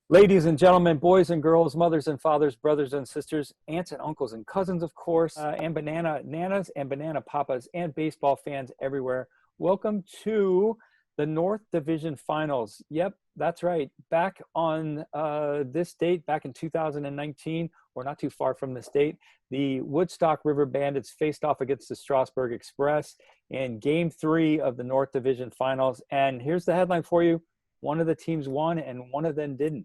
Ladies and gentlemen, boys and girls, mothers and fathers, brothers and sisters, aunts and uncles and cousins, of course, and banana nanas and banana papas and baseball fans everywhere. Welcome to the North Division Finals. Yep, that's right. Back on this date, back in 2019, or not too far from this date, the Woodstock River Bandits faced off against the Strasburg Express in Game 3 of the North Division Finals. And here's the headline for you. One of the teams won and one of them didn't.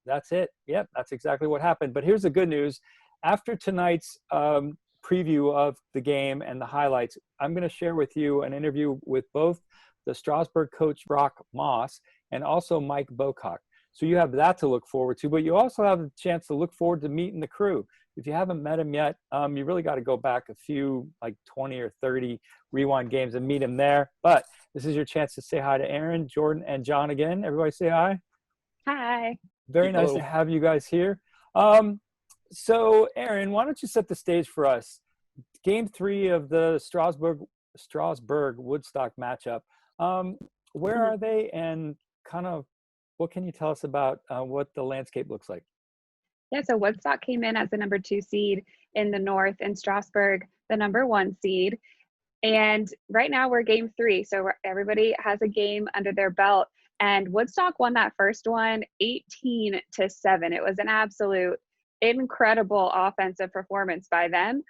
That's it. Yep, that's exactly what happened. But here's the good news. After tonight's preview of the game and the highlights, I'm going to share with you an interview with both the Strasburg coach, Brock Moss, and also Mike Bocock. So you have that to look forward to, but you also have a chance to look forward to meeting the crew. If you haven't met him yet, you really got to go back a few, like 20 or 30 rewind games and meet him there. But this is your chance to say hi to Aaron, Jordan, and John again. Everybody say hi. Hi. Very nice to have you guys here. So, Aaron, why don't you set the stage for us? Game 3 of the Strasburg Woodstock matchup. Where are they, and kind of what can you tell us about what the landscape looks like? Yeah, so Woodstock came in as the number 2 seed in the North, and Strasburg the number 1 seed. And right now we're Game 3, so everybody has a game under their belt. And Woodstock won that first one 18-7. It was an absolute incredible offensive performance by them.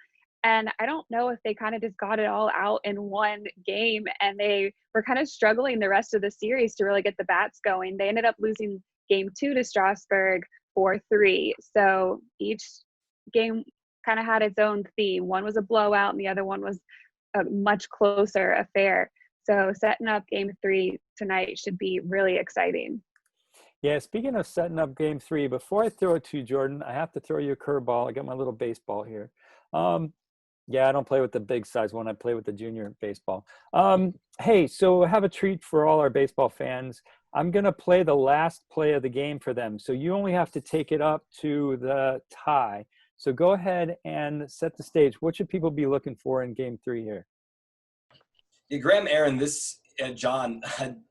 And I don't know if they kind of just got it all out in one game, and they were kind of struggling the rest of the series to really get the bats going. They ended up losing Game 2 to Strasburg 4-3. So each game kind of had its own theme. One was a blowout and the other one was a much closer affair. So setting up Game 3 tonight should be really exciting. Yeah, speaking of setting up Game 3, before I throw it to you, Jordan, I have to throw you a curveball. I got my little baseball here. Yeah, I don't play with the big size one. I play with the junior baseball. Hey, so I have a treat for all our baseball fans. I'm going to play the last play of the game for them. So you only have to take it up to the tie. So go ahead and set the stage. What should people be looking for in Game 3 here? Yeah, Graham, Aaron, John,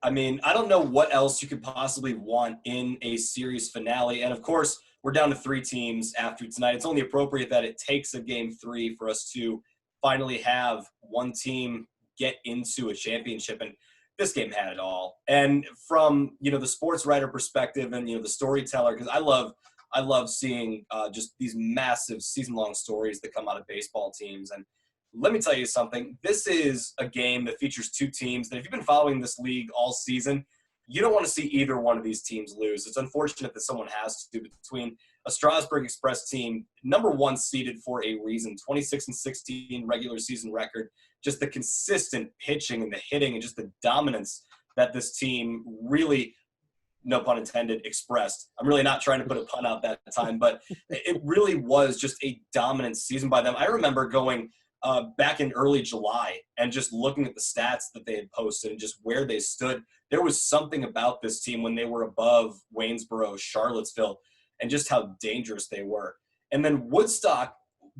I mean, I don't know what else you could possibly want in a series finale. And of course, we're down to 3 teams after tonight. It's only appropriate that it takes a Game 3 for us to finally have one team get into a championship. And this game had it all. And from, the sports writer perspective and, the storyteller, because I love seeing just these massive season-long stories that come out of baseball teams. And let me tell you something. This is a game that features 2 teams that if you've been following this league all season, you don't want to see either one of these teams lose. It's unfortunate that someone has to, between a Strasburg Express team, number 1 seeded for a reason, 26-16 regular season record, just the consistent pitching and the hitting and just the dominance that this team really, no pun intended, expressed. I'm really not trying to put a pun out that time, but it really was just a dominant season by them. I remember going back in early July and just looking at the stats that they had posted and just where they stood. There was something about this team when they were above Waynesboro, Charlottesville, and just how dangerous they were. And then Woodstock,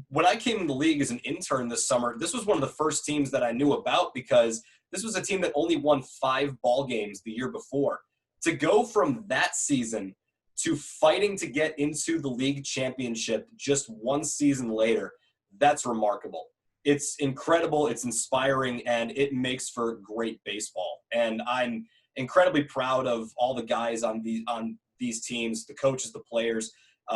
when I came in the league as an intern this summer, this was one of the first teams that I knew about because this was a team that only won 5 ball games the year before. To go from that season to fighting to get into the league championship just one season later, that's remarkable. It's incredible, it's inspiring, and it makes for great baseball. And I'm incredibly proud of all the guys on these teams, the coaches, the players.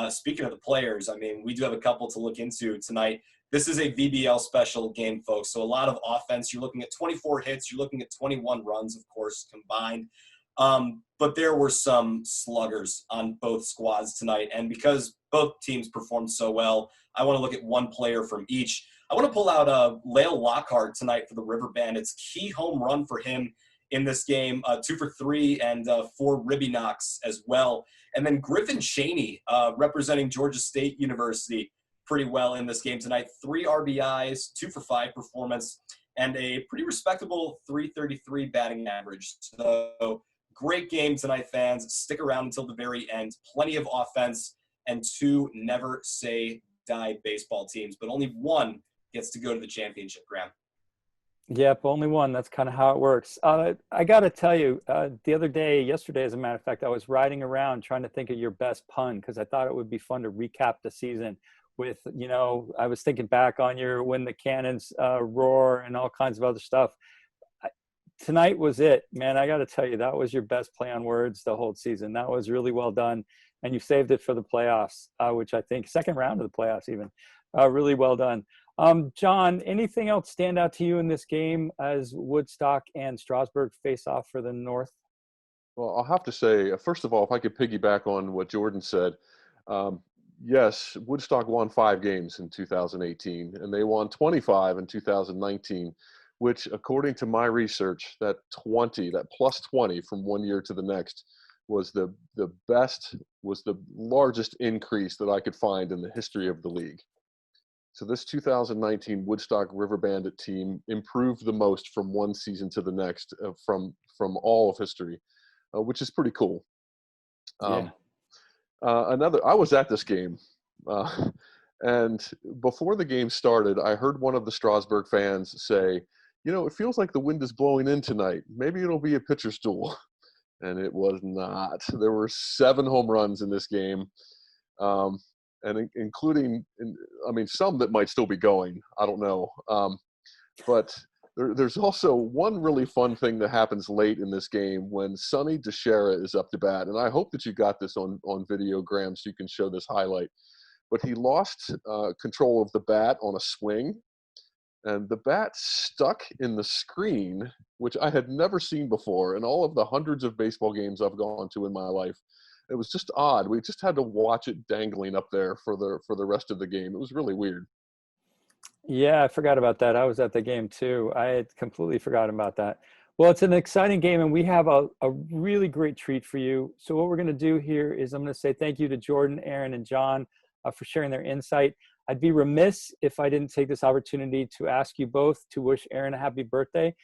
Speaking of the players, I mean, we do have a couple to look into tonight. This is a VBL special game, folks, so a lot of offense. You're looking at 24 hits. You're looking at 21 runs, of course, combined. But there were some sluggers on both squads tonight, and because both teams performed so well, I want to look at one player from each. I want to pull out Lael Lockhart tonight for the River Bandits. Key home run for him in this game, 2 for 3 and 4 ribby knocks as well. And then Griffin Chaney, representing Georgia State University, pretty well in this game tonight. 3 RBIs, 2 for 5 performance, and a pretty respectable 333 batting average. So great game tonight, fans. Stick around until the very end. Plenty of offense and 2 never say die baseball teams, but only one gets to go to the championship, Graham. Yep, only one. That's kind of how it works. I got to tell you, yesterday, as a matter of fact, I was riding around trying to think of your best pun because I thought it would be fun to recap the season with, I was thinking back on your when the cannons roar and all kinds of other stuff. Tonight was it, man. I got to tell you, that was your best play on words the whole season. That was really well done. And you saved it for the playoffs, which I think second round of the playoffs even. Really well done. John, anything else stand out to you in this game as Woodstock and Strasburg face off for the North? Well, I'll have to say, first of all, if I could piggyback on what Jordan said, yes, Woodstock won 5 games in 2018, and they won 25 in 2019, which, according to my research, that plus 20 from one year to the next was the largest increase that I could find in the history of the league. So this 2019 Woodstock River Bandit team improved the most from one season to the next from all of history, which is pretty cool. I was at this game, and before the game started, I heard one of the Strasburg fans say, it feels like the wind is blowing in tonight. Maybe it'll be a pitcher's duel. And it was not. There were 7 home runs in this game. And including, some that might still be going. I don't know. But there's also one really fun thing that happens late in this game when Sonny DeShera is up to bat. And I hope that you got this on videogram so you can show this highlight. But he lost control of the bat on a swing. And the bat stuck in the screen, which I had never seen before in all of the hundreds of baseball games I've gone to in my life. It was just odd. We just had to watch it dangling up there for the rest of the game. It was really weird. Yeah, I forgot about that. I was at the game too. I had completely forgotten about that. Well, it's an exciting game, and we have a really great treat for you. So what we're going to do here is I'm going to say thank you to Jordan, Aaron, and John for sharing their insight. I'd be remiss if I didn't take this opportunity to ask you both to wish Aaron a happy birthday.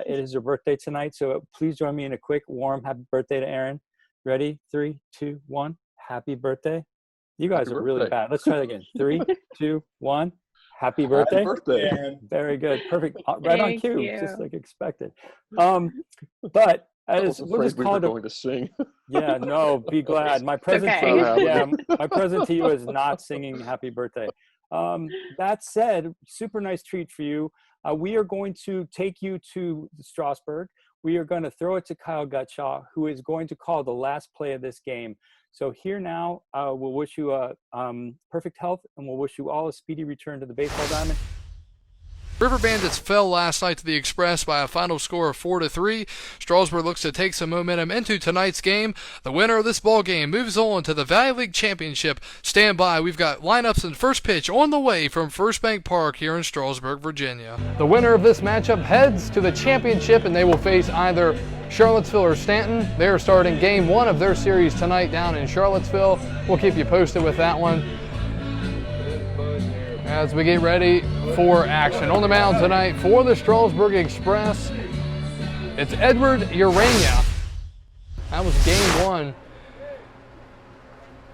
It is her birthday tonight, so please join me in a quick, warm happy birthday to Aaron. Ready? 3, 2, 1. Happy birthday. You guys are really bad. Let's try that again. 3, 2, 1. Happy birthday. Happy birthday. Very good. Perfect. Right on cue, just like expected. But as we'll just call it going to sing. Yeah, no, be glad. My present to you, my present to you is not singing happy birthday. That said, super nice treat for you. We are going to take you to Strasburg. We are going to throw it to Kyle Gutshaw, who is going to call the last play of this game. So here now, we'll wish you perfect health, and we'll wish you all a speedy return to the baseball diamond. River Bandits fell last night to the Express by a final score of 4-3. Strasburg looks to take some momentum into tonight's game. The winner of this ball game moves on to the Valley League Championship. Stand by. We've got lineups and first pitch on the way from First Bank Park here in Strasburg, Virginia. The winner of this matchup heads to the championship, and they will face either Charlottesville or Stanton. They're starting game 1 of their series tonight down in Charlottesville. We'll keep you posted with that one as we get ready for action. On the mound tonight for the Strasburg Express, it's Edward Urania. That was game 1.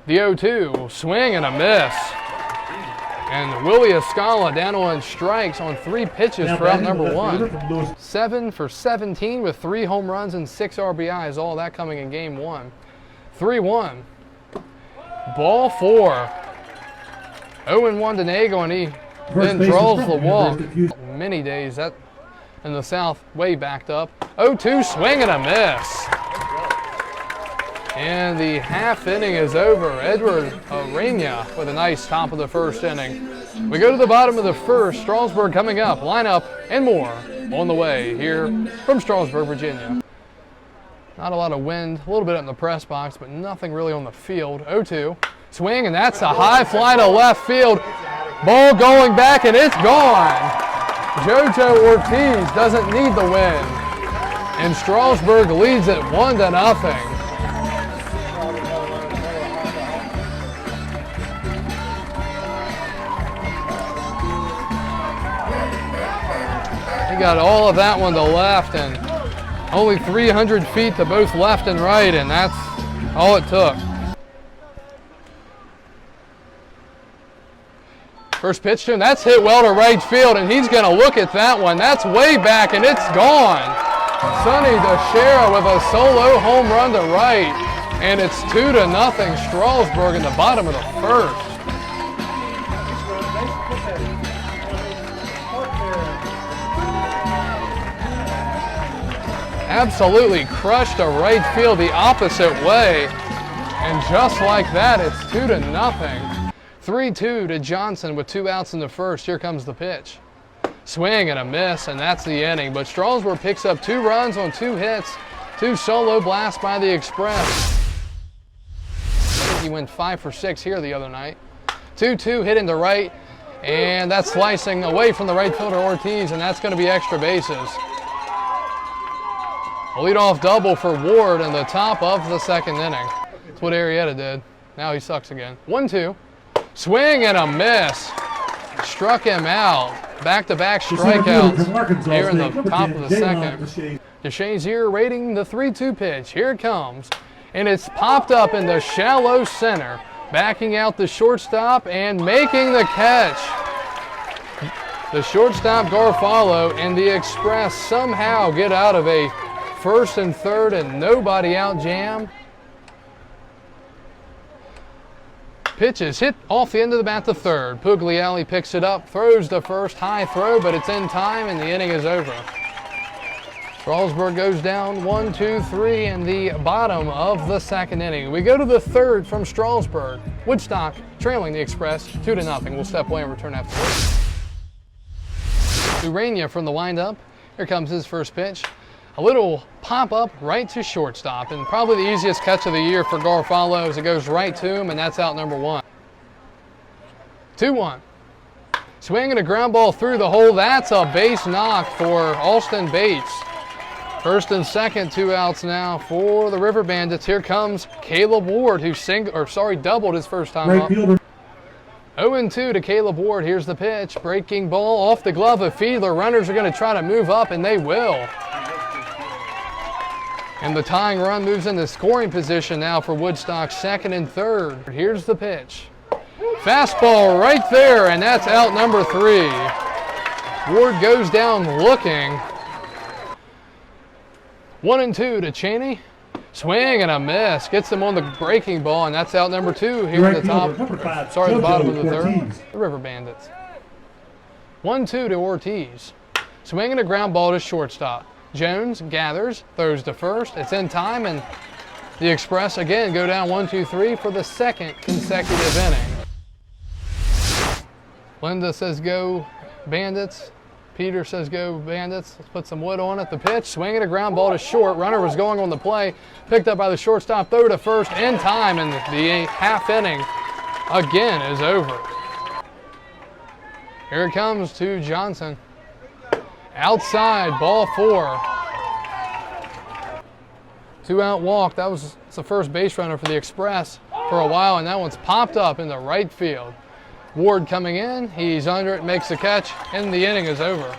The 0-2, swing and a miss. And Willie Escala down on strikes on 3 pitches throughout number 1. 7 for 17 with 3 home runs and 6 RBIs, all that coming in game 1. 3-1. Ball 4. 0-1 to Nagle, and he then draws the walk. Many days that in the South, way backed up. 0-2, swing and a miss. And the half inning is over. Edward Urania with a nice top of the first inning. We go to the bottom of the first. Strasburg coming up, lineup and more on the way here from Strasburg, Virginia. Not a lot of wind, a little bit in the press box, but nothing really on the field. 0-2. Swing, and that's a high fly to left field. Ball going back, and it's gone. JoJo Ortiz doesn't need the win. And Strasburg leads it 1-0. He got all of that one to left, and only 300 feet to both left and right, and that's all it took. First pitch to him, that's hit well to right field, and he's going to look at that one. That's way back, and it's gone. Sonny DeShera with a solo home run to right, and it's 2-0 Strasburg in the bottom of the first. Absolutely crushed to right field the opposite way, and just like that, it's 2-0. 3-2 to Johnson with 2 outs in the first. Here comes the pitch. Swing and a miss, and that's the inning. But Strasburg picks up 2 runs on 2 hits, 2 solo blasts by the Express. I think he went 5 for 6 here the other night. 2-2 hit into right, and that's slicing away from the right fielder Ortiz, and that's going to be extra bases. A leadoff double for Ward in the top of the second inning. That's what Arrieta did. Now he sucks again. 1-2. Swing and a miss. Struck him out. Back-to-back strikeouts here in the top of the second. DeShazier rating the 3-2 pitch. Here it comes. And it's popped up in the shallow center. Backing out the shortstop and making the catch. The shortstop Garofalo and the Express somehow get out of a first and third and nobody out jam. Pitch is hit off the end of the bat to third. Puglielli picks it up, throws the first high throw, but it's in time and the inning is over. Strasburg goes down 1-2-3 in the bottom of the second inning. We go to the third from Strasburg. Woodstock trailing the Express 2-0. We'll step away and return after this. Urania from the windup. Here comes his first pitch. A little pop-up right to shortstop, and probably the easiest catch of the year for Garofalo as it goes right to him, and that's out number 1. 2-1. Swinging a ground ball through the hole. That's a base knock for Alston Bates. First and second, 2 outs now for the River Bandits. Here comes Caleb Ward, who doubled his first time up. 0-2 to Caleb Ward. Here's the pitch. Breaking ball off the glove of Fiedler. Runners are going to try to move up, and they will. And the tying run moves into scoring position now for Woodstock, second and third. Here's the pitch. Fastball right there, and that's out number 3. Ward goes down looking. 1-2 to Cheney. Swing and a miss. Gets him on the breaking ball, and that's out number 2 here at the top. The bottom of the third. The River Bandits. 1-2 to Ortiz. Swinging a ground ball to shortstop. Jones gathers, throws to first. It's in time, and the Express again go down 1-2-3 for the second consecutive inning. Linda says go Bandits. Peter says go Bandits. Let's put some wood on it. The pitch, swinging a ground ball to short. Runner was going on the play. Picked up by the shortstop, throw to first in time, and the half inning again is over. Here it comes to Johnson. Outside, ball 4. 2-out walk. That was the first base runner for the Express for a while, and that one's popped up in the right field. Ward coming in, he's under it, makes the catch, and the inning is over.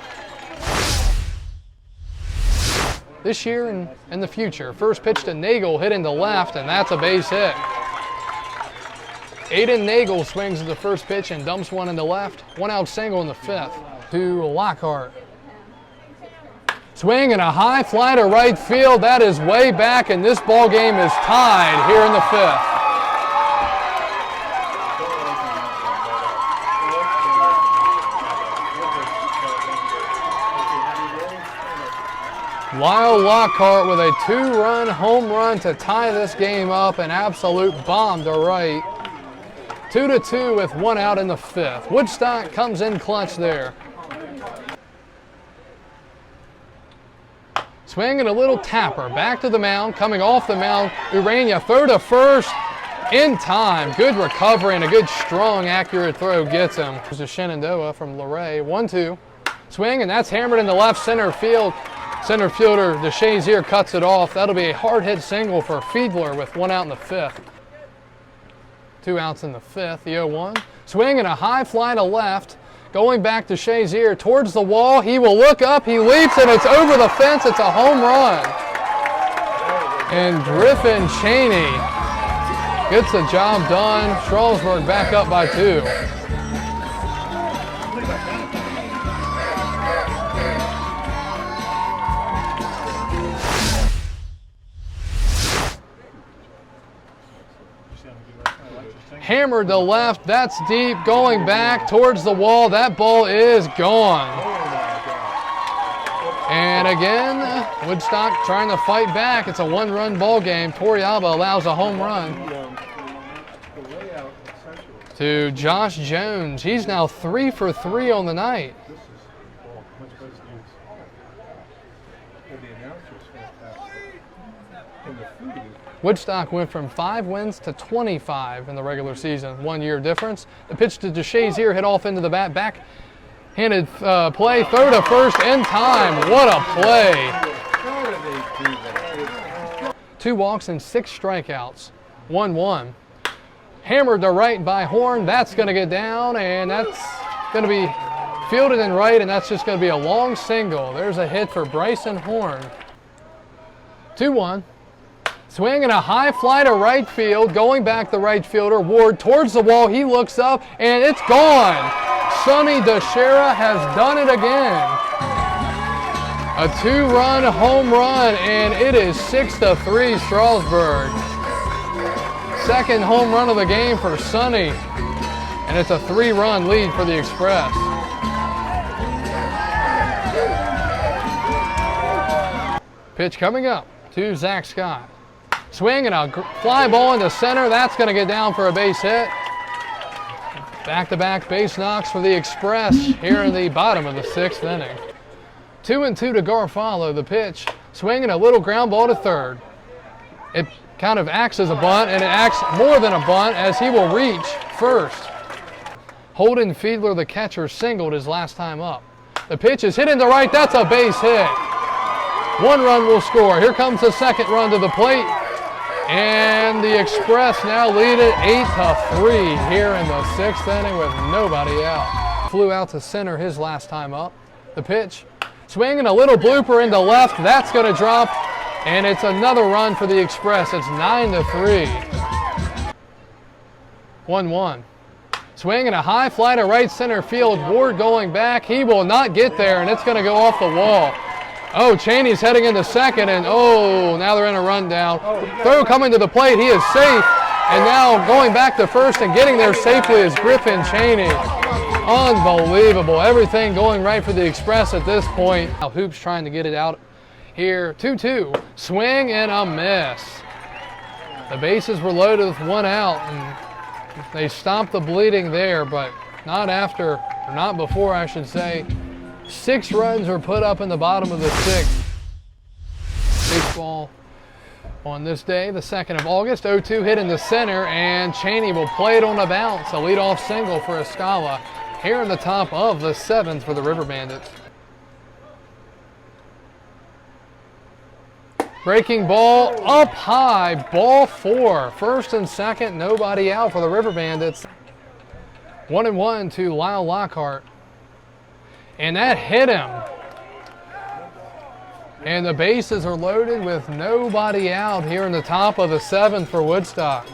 This year and in the future, first pitch to Nagle, hit into left, and that's a base hit. Aidan Nagle swings at the first pitch and dumps one into left. 1-out single in the 5th to Lockhart. Swing and a high fly to right field. That is way back, and this ball game is tied here in the 5th. Lyle Lockhart with a 2-run home run to tie this game up. An absolute bomb to right. 2-2 with 1 out in the 5th. Woodstock comes in clutch there. Swinging a little tapper, back to the mound, coming off the mound, Urania, throw to first, in time. Good recovery and a good, strong, accurate throw gets him. There's a Shenandoah from Luray, 1-2. Swing, and that's hammered into left center field. Center fielder DeShazier cuts it off. That'll be a hard hit single for Fiedler with 1 out in the 5th. 2 outs in the 5th, the 0-1. Swing and a high fly to left. Going back to Shazier towards the wall. He will look up, he leaps, and it's over the fence. It's a home run. And Griffin Cheney gets the job done. Strasburg back up by 2. Hammered to left. That's deep. Going back towards the wall. That ball is gone. And again, Woodstock trying to fight back. It's a one-run ball game. Torrealba allows a home run to Josh Jones. He's now 3 for 3 on the night. Woodstock went from 5 wins to 25 in the regular season. 1 year difference. The pitch to DeShazier hit off into the bat. Back-handed play. Throw to first in time. What a play. 2 walks and 6 strikeouts. 1-1. Hammered to right by Horne. That's going to get down, and that's going to be fielded in right, and that's just going to be a long single. There's a hit for Bryson Horne. 2-1. Swing and a high fly to right field. Going back the right fielder, Ward towards the wall. He looks up, and it's gone. Sonny DeShera has done it again. A 2-run home run, and it is 6-3 Strasburg. Second home run of the game for Sonny, and it's a 3-run lead for the Express. Pitch coming up to Zach Scott. Swing and a fly ball into center. That's going to get down for a base hit. Back-to-back base knocks for the Express here in the bottom of the 6th inning. 2-2 to Garofalo. The pitch. Swinging a little ground ball to third. It kind of acts as a bunt, and it acts more than a bunt as he will reach first. Holden Fiedler, the catcher, singled his last time up. The pitch is hit into right. That's a base hit. 1 run will score. Here comes the second run to the plate. And the Express now lead it 8-3 here in the 6th inning with nobody out. Flew out to center his last time up. The pitch. Swinging a little blooper into left. That's going to drop. And it's another run for the Express. It's 9-3. 1-1. Swing and a high fly to right center field. Ward going back. He will not get there, and it's going to go off the wall. Oh, Cheney's heading into second, and oh, now they're in a rundown. Throw coming to the plate. He is safe. And now going back to first and getting there safely is Griffin Cheney. Unbelievable. Everything going right for the Express at this point. Now Hoops trying to get it out here. 2-2. Swing and a miss. The bases were loaded with 1 out, and they stopped the bleeding there, but not after, or not before, I should say. 6 runs were put up in the bottom of the 6th. Baseball on this day, the 2nd of August. 0-2 hit in the center, and Cheney will play it on a bounce. A leadoff single for Escala here in the top of the 7th for the River Bandits. Breaking ball up high, ball 4. First and second, nobody out for the River Bandits. 1-1 to Lyle Lockhart. And that hit him. And the bases are loaded with nobody out here in the top of the 7th for Woodstock.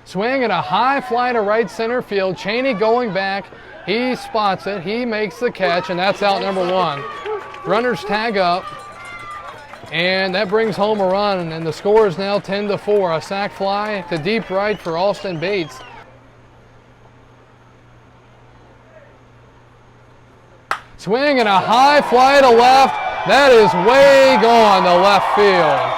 Swing and a high fly to right center field. Cheney going back. He spots it. He makes the catch, and that's out number 1. Runners tag up, and that brings home a run, and the score is now 10-4. A sac fly to deep right for Austin Bates. Swing and a high fly to left. That is way gone to left field.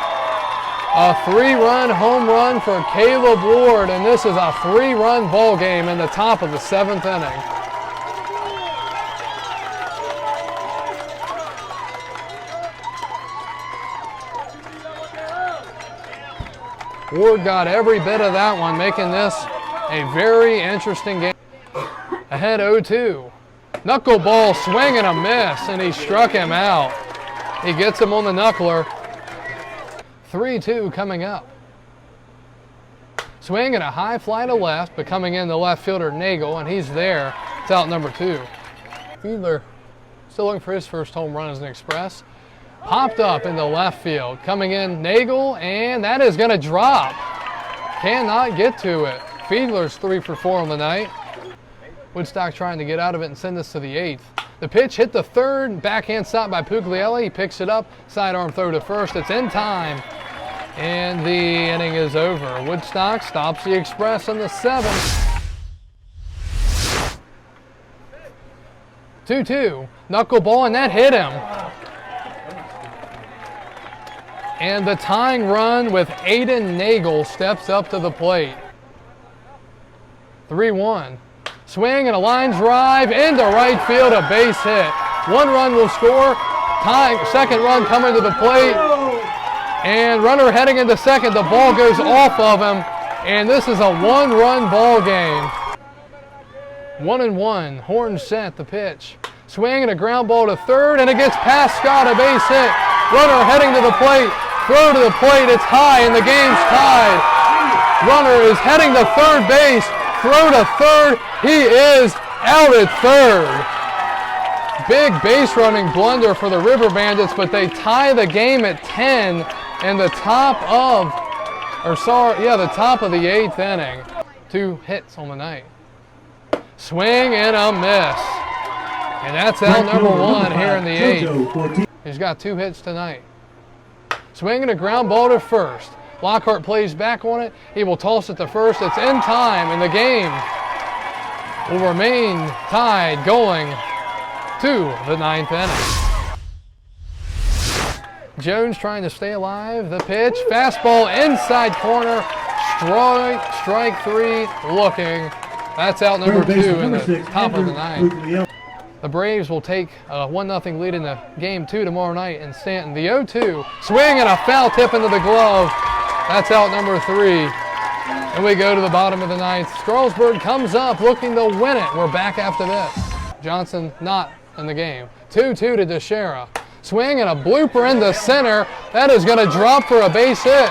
A 3-run home run for Caleb Ward, and this is a 3-run ball game in the top of the 7th inning. Ward got every bit of that one, making this a very interesting game. Ahead 0-2. Knuckleball, swing and a miss, and he struck him out. He gets him on the knuckler. 3-2 coming up. Swing and a high fly to left, but coming in the left fielder Nagle, and he's there. It's out number 2. Fiedler still looking for his first home run as an Express. Popped up into left field. Coming in Nagle, and that is going to drop. Cannot get to it. Fiedler's 3 for 4 on the night. Woodstock trying to get out of it and send this to the 8th. The pitch hit the third. Backhand stop by Puglielli. He picks it up. Sidearm throw to first. It's in time. And the inning is over. Woodstock stops the Express in the 7th. 2-2. Knuckleball, and that hit him. And the tying run with Aidan Nagle steps up to the plate. 3-1. Swing and a line drive into right field, a base hit. 1 run will score. Tying, second run coming to the plate. And runner heading into second, the ball goes off of him. And this is a 1-run ball game. 1-1. Horn set the pitch. Swing and a ground ball to third, and it gets past Scott, a base hit. Runner heading to the plate. Throw to the plate. It's high, and the game's tied. Runner is heading to third base. Throw to third. He is out at third. Big base running blunder for the River Bandits, but they tie the game at 10 in the top of, the top of the 8th inning. 2 hits on the night. Swing and a miss. And that's out number 1 here in the 8th. He's got 2 hits tonight. Swinging a ground ball to first. Lockhart plays back on it. He will toss it to first. It's in time, and the game will remain tied going to the 9th inning. Jones trying to stay alive. The pitch. Fastball inside corner. Strike 3 looking. That's out number 2 in the top of the 9th. The Braves will take a 1-0 lead in the game 2 tomorrow night in Stanton. The 0-2. Swing and a foul tip into the glove. That's out number 3. And we go to the bottom of the 9th. Strasburg comes up looking to win it. We're back after this. Johnson not in the game. 2-2 to Teixeira. Swing and a blooper into center. That is going to drop for a base hit.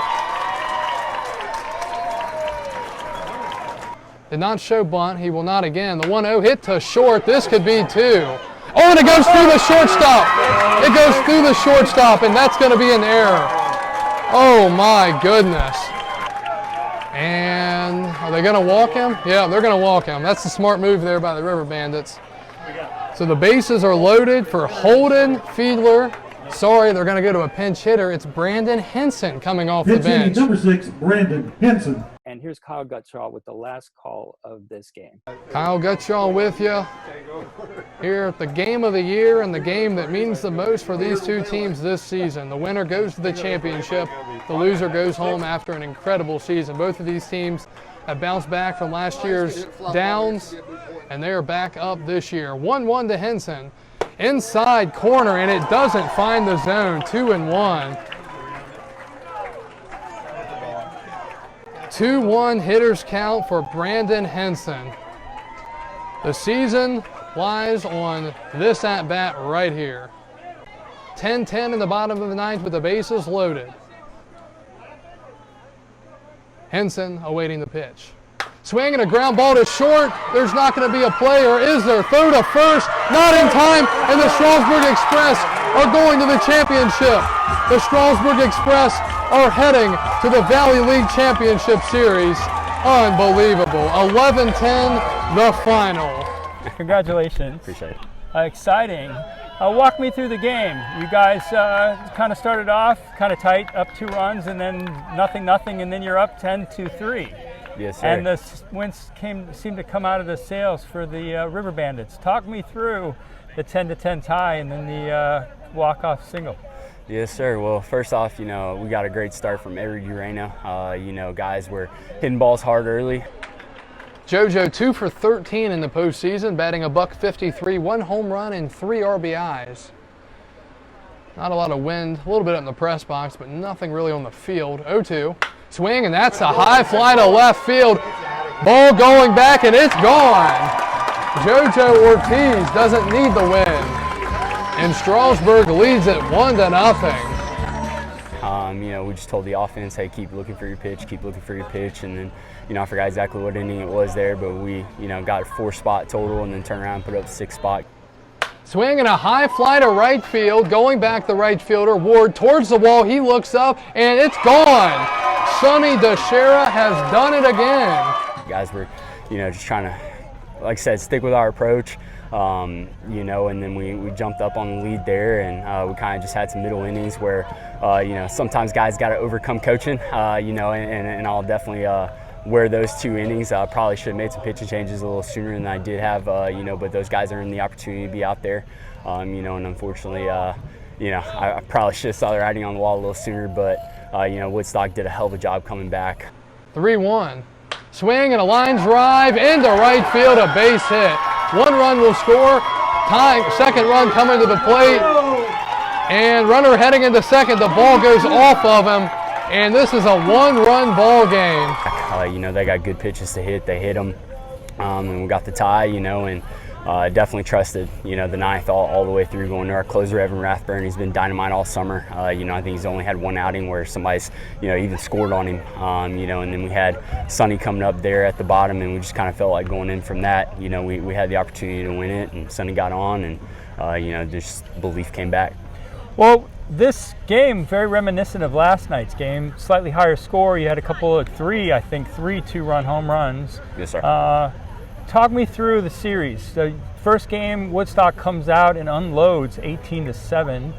Did not show bunt. He will not again. The 1-0 hit to short. This could be 2. Oh, and it goes through the shortstop. It goes through the shortstop, and that's going to be an error. Oh, my goodness. And are they going to walk him? Yeah, they're going to walk him. That's the smart move there by the River Bandits. So the bases are loaded for Holden, Fiedler. Sorry, they're going to go to a pinch hitter. It's Brandon Henson coming off the bench. Number 6, Brandon Henson. And here's Kyle Gutschall with the last call of this game. Kyle Gutschall with you here at the game of the year and the game that means the most for these 2 teams this season. The winner goes to the championship. The loser goes home after an incredible season. Both of these teams have bounced back from last year's downs, and they are back up this year. 1-1 to Henson. Inside corner, and it doesn't find the zone. 2-1. 2-1 hitters count for Brandon Henson. The season lies on this at-bat right here. 10-10 in the bottom of the 9th with the bases loaded. Henson awaiting the pitch. Swing and a ground ball to short. There's not going to be a play, or is there? Throw to first, not in time, and the Strasburg Express are going to the championship. The Strasburg Express are heading to the Valley League Championship Series. Unbelievable. 11-10, the final. Congratulations. Appreciate it. Exciting. Walk me through the game. You guys kind of started off kind of tight, up 2 runs, and then nothing, and then you're up 10-3. Yes, sir. And the wins seemed to come out of the sails for the River Bandits. Talk me through the 10-10 tie and then the walk-off single. Yes, sir. Well, first off, we got a great start from Avery Urena. Guys were hitting balls hard early. JoJo 2 for 13 in the postseason, batting $153, 1 home run and 3 RBIs. Not a lot of wind, a little bit up in the press box, but nothing really on the field. 0-2. Swing, and that's a high fly to left field. Ball going back, and it's gone. JoJo Ortiz doesn't need the win. And Strasburg leads it 1-0. We just told the offense, hey, keep looking for your pitch, and then, I forgot exactly what inning it was there, but we, got a 4-spot total and then turned around and put up 6 spot. Swing and a high fly to right field, going back the right fielder, Ward towards the wall, he looks up, and it's gone. Sonny Teixeira has done it again. Guys were, just trying to, like I said, stick with our approach. You know, and then we jumped up on the lead there, and we kind of just had some middle innings where, you know, sometimes guys got to overcome coaching, you know, and I'll definitely wear those 2 innings. Probably should have made some pitching changes a little sooner than I did have, you know, but those guys earned the opportunity to be out there, you know, and unfortunately, you know, I probably should have saw the writing on the wall a little sooner, but, you know, Woodstock did a hell of a job coming back. 3-1. Swing and a line drive into right field, a base hit. 1 run will score. Tying, second run coming to the plate. And runner heading into second, the ball goes off of him. And this is a 1-run ball game. You know, they got good pitches to hit. They hit them, and we got the tie, you know, and definitely trusted, you know, the 9th all the way through, going to our closer, Evan Rathburn. He's been dynamite all summer. You know, I think he's only had 1 outing where somebody's, you know, even scored on him. You know, and then we had Sonny coming up there at the bottom, and we just kind of felt like going in from that, you know, we had the opportunity to win it, and Sonny got on, and, you know, just belief came back. Well, this game, very reminiscent of last night's game, slightly higher score. You had a couple of 3 2-run home runs. Yes, sir. Talk me through the series. The first game, Woodstock comes out and unloads 18-7.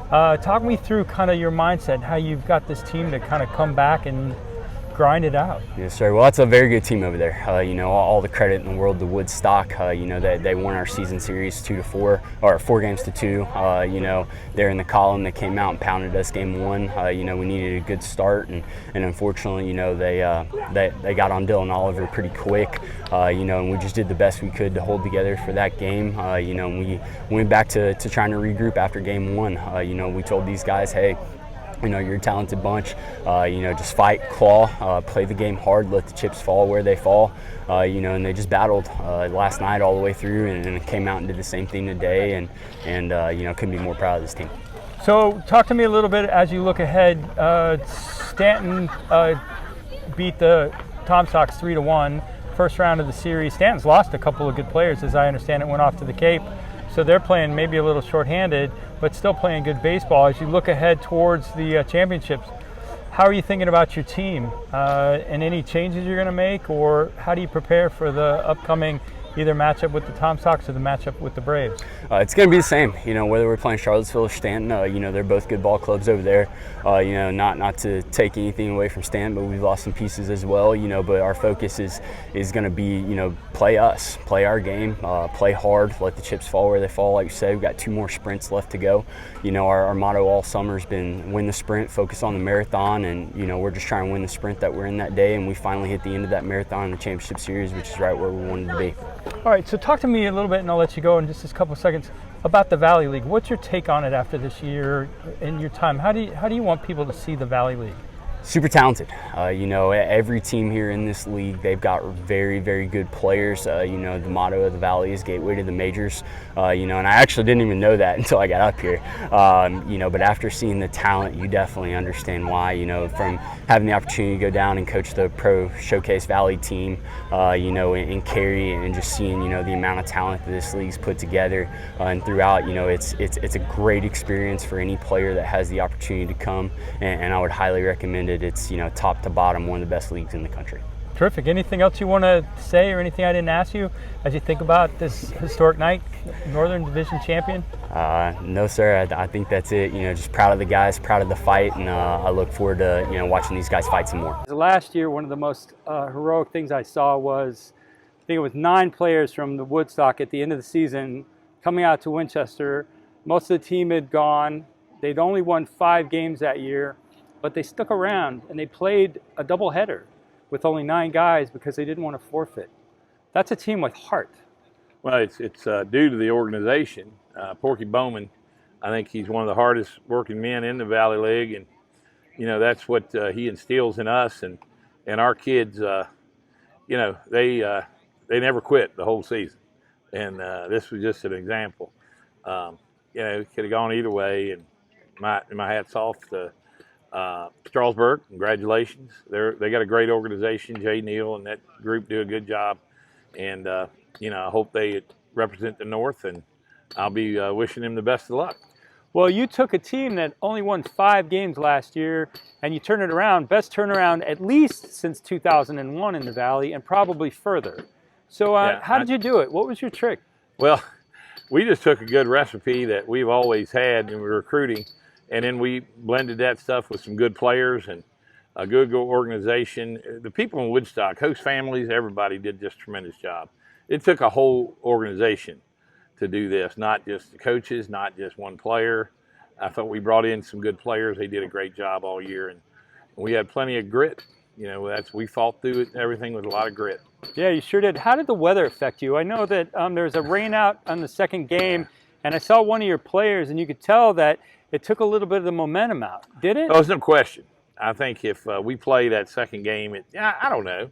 Talk me through kind of your mindset, how you've got this team to kind of come back and grind it out. Yes, sir. Well, that's a very good team over there. You know, all the credit in the world to Woodstock. You know, they won our season series 2-4, or 4-2. You know, they're in the column. They came out and pounded us game 1. You know, we needed a good start, and unfortunately, you know, they got on Dylan Oliver pretty quick. You know, and we just did the best we could to hold together for that game. You know, and we went back to trying to regroup after game 1. You know, we told these guys, hey, you know, you're a talented bunch. You know, just fight, claw, play the game hard, let the chips fall where they fall. You know, and they just battled last night all the way through, and came out and did the same thing today, and you know, couldn't be more proud of this team. So talk to me a little bit as you look ahead. Stanton beat the Tom Sox 3-1, first round of the series. Stanton's lost a couple of good players, as I understand it, went off to the Cape. So they're playing maybe a little shorthanded, but still playing good baseball. As you look ahead towards the championships, how are you thinking about your team and any changes you're going to make, or how do you prepare for the upcoming either matchup with the Tom Sox or the matchup with the Braves? It's going to be the same, you know, whether we're playing Charlottesville or Stanton. You know, they're both good ball clubs over there. You know, not to take anything away from Stanton, but we've lost some pieces as well, you know, but our focus is going to be, you know, play us, play our game, play hard, let the chips fall where they fall. Like you said, we've got 2 more sprints left to go. You know, our motto all summer has been win the sprint, focus on the marathon, and, you know, we're just trying to win the sprint that we're in that day, and we finally hit the end of that marathon in the championship series, which is right where we wanted to be. All right, so talk to me a little bit, and I'll let you go in just a couple of seconds, about the Valley League. What's your take on it after this year and your time? How do you want people to see the Valley League? Super talented. You know, every team here in this league, they've got very, very good players. You know, the motto of the Valley is gateway to the majors. You know, and I actually didn't even know that until I got up here. You know, but after seeing the talent, you definitely understand why. You know, from having the opportunity to go down and coach the Pro Showcase Valley team, you know, and carry, and just seeing, you know, the amount of talent that this league's put together and throughout. You know, it's a great experience for any player that has the opportunity to come, and I would highly recommend it. It's, you know, top to bottom, one of the best leagues in the country. Terrific. Anything else you want to say, or anything I didn't ask you as you think about this historic night, Northern Division champion? No, sir. I think that's it. You know, just proud of the guys, proud of the fight, and I look forward to, you know, watching these guys fight some more. Last year, one of the most heroic things I saw was, I think it was 9 players from the Woodstock at the end of the season coming out to Winchester. Most of the team had gone. They'd only won 5 games that year, but they stuck around and they played a doubleheader with only 9 guys because they didn't want to forfeit. That's a team with heart. Well, it's due to the organization. Porky Bowman, I think he's one of the hardest working men in the Valley League, and you know, that's what he instills in us, and our kids. You know, they never quit the whole season, and this was just an example. You know, it could have gone either way, and my hat's off to Strasburg. Congratulations. They got a great organization. Jay Neal and that group do a good job, and you know, I hope they represent the North, and I'll be wishing them the best of luck. Well, you took a team that only won 5 games last year, and you turned it around. Best turnaround at least since 2001 in the Valley, and probably further. So how did you do it? What was your trick? Well, we just took a good recipe that we've always had in recruiting, and then we blended that stuff with some good players and a good organization. The people in Woodstock, host families, everybody did just a tremendous job. It took a whole organization to do this, not just the coaches, not just one player. I thought we brought in some good players. They did a great job all year, and we had plenty of grit. You know, we fought through it, everything with a lot of grit. Yeah, you sure did. How did the weather affect you? I know that there was a rain out on the second game, and I saw one of your players, and you could tell that it took a little bit of the momentum out. Did it? Oh, there's no question. I think if we play that second game, I don't know.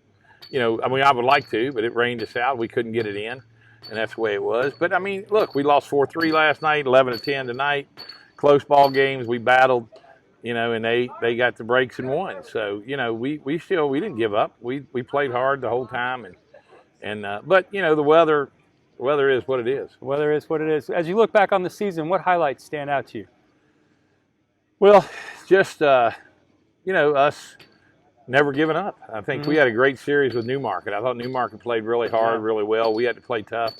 You know, I mean, I would like to, but it rained us out. We couldn't get it in, and that's the way it was. But, I mean, look, we lost 4-3 last night, 11-10 tonight. Close ball games, we battled, you know, and they got the breaks and won. So, you know, we didn't give up. We played hard the whole time, but you know, the weather is what it is. The weather is what it is. As you look back on the season, what highlights stand out to you? Well, just you know, us never giving up. I think we had a great series with Newmarket. I thought Newmarket played really hard, really well. We had to play tough,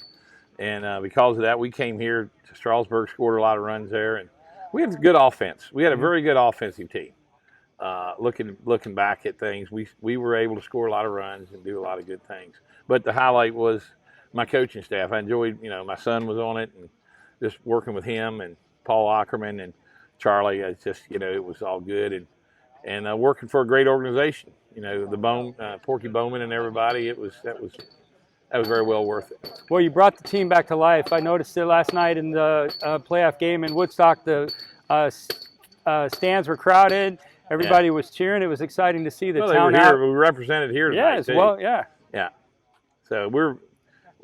and because of that, we came here to Strasburg, scored a lot of runs there, and we had good offense. We had a very good offensive team. Looking back at things, we were able to score a lot of runs and do a lot of good things. But the highlight was my coaching staff. I enjoyed, you know, my son was on it, and just working with him and Paul Ackerman and Charlie. It's just, you know, it was all good, and working for a great organization. You know, the Porky Bowman and everybody. That was very well worth it. Well, you brought the team back to life. I noticed it last night in the playoff game in Woodstock. The stands were crowded. Everybody was cheering. It was exciting to see the town. They were here. We represented here tonight. Yes, well, yeah. Yeah. So we're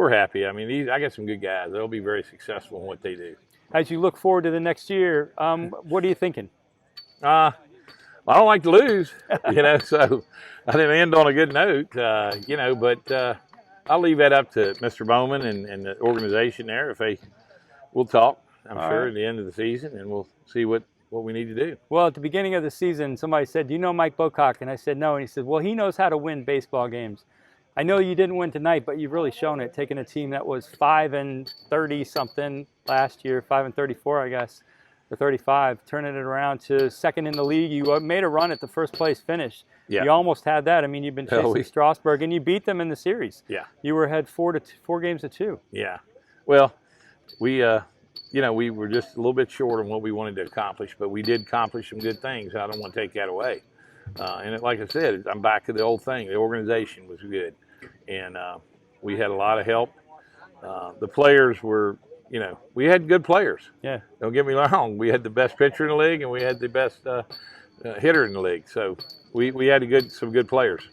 happy. I mean, I got some good guys. They'll be very successful in what they do. As you look forward to the next year, what are you thinking? I don't like to lose, you know, so I didn't end on a good note, you know, but I'll leave that up to Mr. Bowman and the organization there. We'll talk, I'm sure, at the end of the season, and we'll see what we need to do. Well, at the beginning of the season, somebody said, "Do you know Mike Bocock?" And I said, "No." And he said, "Well, he knows how to win baseball games." I know you didn't win tonight, but you've really shown it, taking a team that was 5-30-something last year, 5-34, I guess, or 35, turning it around to second in the league. You made a run at the first place finish. Yeah. You almost had that. I mean, you've been chasing Strasburg, and you beat them in the series. Yeah. You were ahead 4 games to 2. Yeah. Well, we you know, we were just a little bit short on what we wanted to accomplish, but we did accomplish some good things. I don't want to take that away. Like I said, I'm back to the old thing. The organization was good, and we had a lot of help. The players were, you know, we had good players. Yeah. Don't get me wrong. We had the best pitcher in the league, and we had the best hitter in the league. So we had some good players.